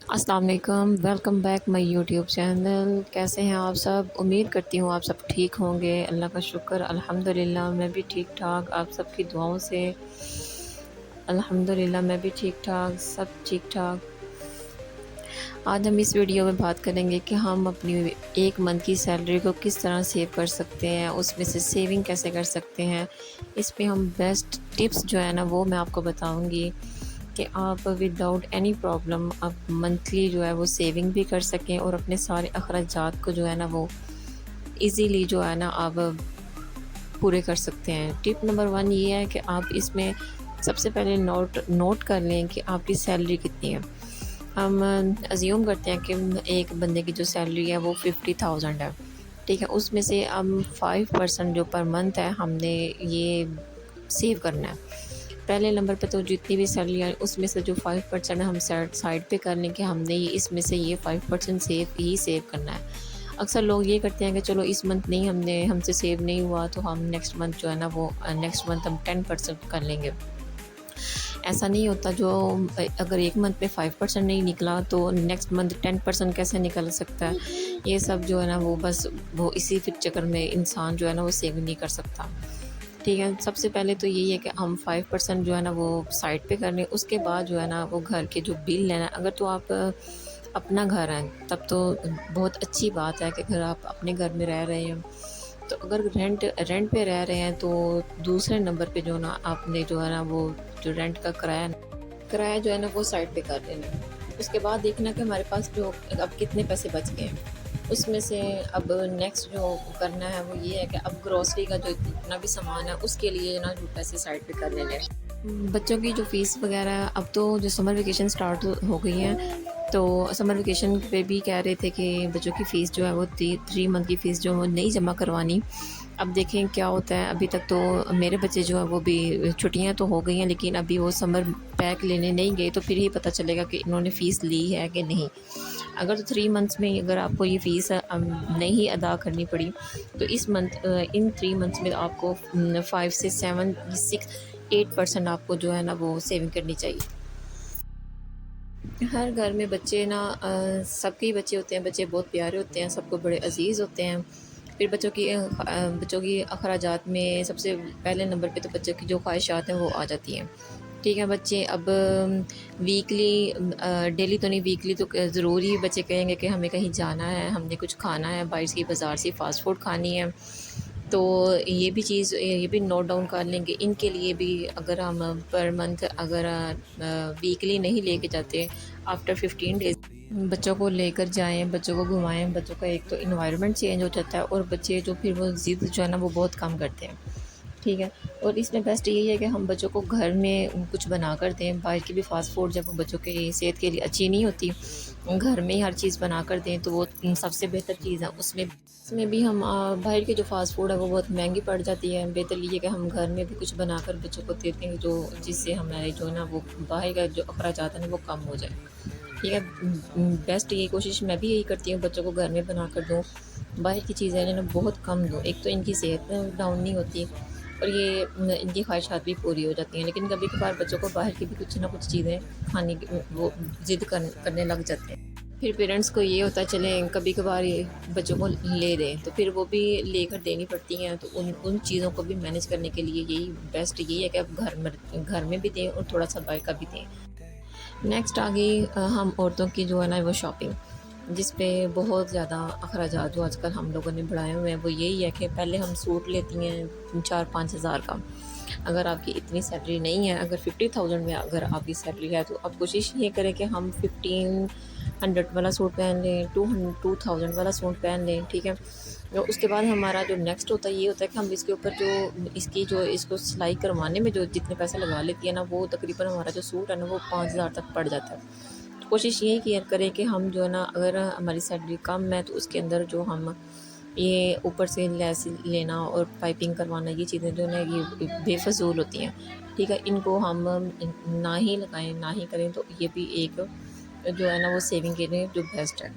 السلام علیکم، welcome back my YouTube channel. کیسے ہیں آپ سب؟ امید کرتی ہوں آپ سب ٹھیک ہوں گے۔ اللہ کا شکر، الحمدللہ میں بھی ٹھیک ٹھاک، آپ سب کی دعاؤں سے الحمدللہ میں بھی ٹھیک ٹھاک، سب ٹھیک ٹھاک۔ آج ہم اس ویڈیو میں بات کریں گے کہ ہم اپنی ایک منتھ کی سیلری کو کس طرح سیو کر سکتے ہیں، اس میں سے سیونگ کیسے کر سکتے ہیں۔ اس پہ ہم بیسٹ ٹپس جو ہے نا وہ میں آپ کو بتاؤں گی کہ آپ وداؤٹ اینی پرابلم آپ منتھلی جو ہے وہ سیونگ بھی کر سکیں اور اپنے سارے اخراجات کو جو ہے نا وہ ایزیلی جو ہے نا آپ پورے کر سکتے ہیں۔ ٹپ نمبر 1 یہ ہے کہ آپ اس میں سب سے پہلے نوٹ کر لیں کہ آپ کی سیلری کتنی ہے۔ ہم ازیوم کرتے ہیں کہ ایک بندے کی جو سیلری ہے وہ 50,000 ہے، ٹھیک ہے۔ اس میں سے ہم 5% جو پر منتھ ہے ہم نے یہ سیو کرنا ہے۔ پہلے نمبر پہ تو جتنی بھی سیلری آئے اس میں سے جو 5% ہم سائڈ پہ کر لیں کہ ہم نے اس میں سے یہ 5% سیو کرنا ہے۔ اکثر لوگ یہ کرتے ہیں کہ چلو اس منتھ نہیں ہم سے سیو نہیں ہوا تو ہم نیکسٹ منتھ جو ہے نا وہ نیکسٹ منتھ ہم 10% کر لیں گے۔ ایسا نہیں ہوتا، جو اگر ایک منتھ میں 5% نہیں نکلا تو نیکسٹ منتھ 10% کیسے نکل سکتا ہے؟ یہ سب جو ہے نا وہ بس وہ اسی چکر میں انسان جو ہے نا وہ سیو نہیں کر سکتا، ٹھیک ہے۔ سب سے پہلے تو یہی ہے کہ ہم 5% جو ہے نا وہ سائڈ پہ کر لیں۔ اس کے بعد جو ہے نا وہ گھر کے جو بل لینا، اگر تو آپ اپنا گھر ہے تب تو بہت اچھی بات ہے کہ اگر آپ اپنے گھر میں رہ رہے ہیں تو اگر رینٹ پہ رہ رہے ہیں تو دوسرے نمبر پہ جو نا آپ نے جو ہے نا وہ جو رینٹ کا کرایہ جو ہے نا وہ سائڈ پہ کر لینا۔ اس کے بعد دیکھنا کہ ہمارے پاس جو اب کتنے پیسے بچ گئے ہیں۔ اس میں سے اب نیکسٹ جو کرنا ہے وہ یہ ہے کہ اب گروسری کا جو اتنا بھی سامان ہے اس کے لیے نا جو پیسے سائڈ پہ کر لینے۔ بچوں کی جو فیس وغیرہ اب تو جو سمر ویکیشن سٹارٹ ہو گئی ہیں تو سمر ویکیشن پہ بھی کہہ رہے تھے کہ بچوں کی فیس جو ہے وہ 3 منتھ کی فیس جو وہ نہیں جمع کروانی۔ اب دیکھیں کیا ہوتا ہے۔ ابھی تک تو میرے بچے جو ہیں وہ بھی چھٹیاں تو ہو گئی ہیں لیکن ابھی وہ سمر پیک لینے نہیں گئے تو پھر ہی پتہ چلے گا کہ انہوں نے فیس لی ہے کہ نہیں۔ اگر تو 3 منتھس میں اگر آپ کو یہ فیس نہیں ادا کرنی پڑی تو ان 3 منتھس میں آپ کو 5 سے 7 6 8% آپ کو جو ہے نا وہ سیونگ کرنی چاہیے۔ ہر گھر میں بچے نا سب کے بچے ہوتے ہیں، بچے بہت پیارے ہوتے ہیں، سب کو بڑے عزیز ہوتے ہیں۔ پھر بچوں کی اخراجات میں سب سے پہلے نمبر پہ تو بچوں کی جو خواہشات ہیں وہ آ جاتی ہیں، ٹھیک ہے۔ بچے اب ویکلی ڈیلی تو نہیں، ویکلی تو ضرور ہی بچے کہیں گے کہ ہمیں کہیں جانا ہے، ہم نے کچھ کھانا ہے، باہر سے بازار سے فاسٹ فوڈ کھانی ہے، تو یہ بھی نوٹ ڈاؤن کر لیں گے۔ ان کے لیے بھی اگر ہم پر منتھ اگر ویکلی نہیں لے کے جاتے، آفٹر 15 ڈیز بچوں کو لے کر جائیں، بچوں کو گھمائیں، بچوں کا ایک تو انوائرمنٹ چینج ہو جاتا ہے اور بچے جو پھر وہ ضد جو ہے نا وہ بہت کم کرتے ہیں، ٹھیک ہے۔ اور اس میں بیسٹ یہی ہے کہ ہم بچوں کو گھر میں کچھ بنا کر دیں۔ باہر کی بھی فاسٹ فوڈ جب وہ بچوں کی صحت کے لیے اچھی نہیں ہوتی، گھر میں ہی ہر چیز بنا کر دیں تو وہ سب سے بہتر چیز ہے۔ اس میں بھی ہم باہر کی جو فاسٹ فوڈ ہے وہ بہت مہنگی پڑ جاتی ہے۔ بہتر یہ ہے کہ ہم گھر میں بھی کچھ بنا کر بچوں کو دیتے ہیں جس سے ہمارے جو ہے نا وہ باہر کا جو اخراجات ہیں وہ کم ہو جائے، ٹھیک ہے۔ بیسٹ یہ کوشش میں بھی یہی کرتی ہوں بچوں کو گھر میں بنا کر دوں، باہر کی چیزیں جو ہے نا بہت کم دوں۔ ایک تو ان کی صحت ڈاؤن نہیں ہوتی اور یہ ان کی خواہشات بھی پوری ہو جاتی ہیں، لیکن کبھی کبھار بچوں کو باہر کی بھی کچھ نہ کچھ چیزیں کھانے کی وہ ضد کرنے لگ جاتے ہیں۔ پھر پیرنٹس کو یہ ہوتا ہے چلیں کبھی کبھار بچوں کو لے دیں تو پھر وہ بھی لے کر دینی پڑتی ہیں، تو ان چیزوں کو بھی مینیج کرنے کے لیے یہی ہے کہ اب گھر میں بھی دیں اور تھوڑا سا باہر کا بھی دیں۔ نیکسٹ آ گئی ہم عورتوں کی جو ہے نا وہ شاپنگ، جس پہ بہت زیادہ اخراجات جو آج کل ہم لوگوں نے بڑھائے ہوئے ہیں وہ یہی ہے کہ پہلے ہم سوٹ لیتی ہیں 4-5 ہزار کا۔ اگر آپ کی اتنی سیلری نہیں ہے، اگر 50,000 میں اگر آپ کی سیلری ہے تو آپ کوشش یہ کریں کہ ہم 1500 والا سوٹ پہن لیں، 2000 والا سوٹ پہن لیں، ٹھیک ہے۔ اس کے بعد ہمارا جو نیکسٹ ہوتا ہے یہ ہوتا ہے کہ ہم اس کے اوپر اس کو سلائی کروانے میں جو جتنے پیسے لگا لیتی ہے نا وہ تقریباً ہمارا جو سوٹ ہے نا وہ 5000 تک پڑ جاتا ہے۔ تو کوشش یہی کیا کریں کہ ہم جو ہے نا اگر ہماری سیلری کم ہے تو اس کے اندر جو ہم یہ اوپر سے لیس لینا اور پائپنگ کروانا، یہ چیزیں جو ہے نا یہ بے فضول ہوتی ہیں، ٹھیک ہے۔ ان کو ہم نہ ہی لگائیں، نہ ہی کریں، تو یہ بھی ایک جو ہے نا وہ سیونگ کے لیے جو بیسٹ ہے۔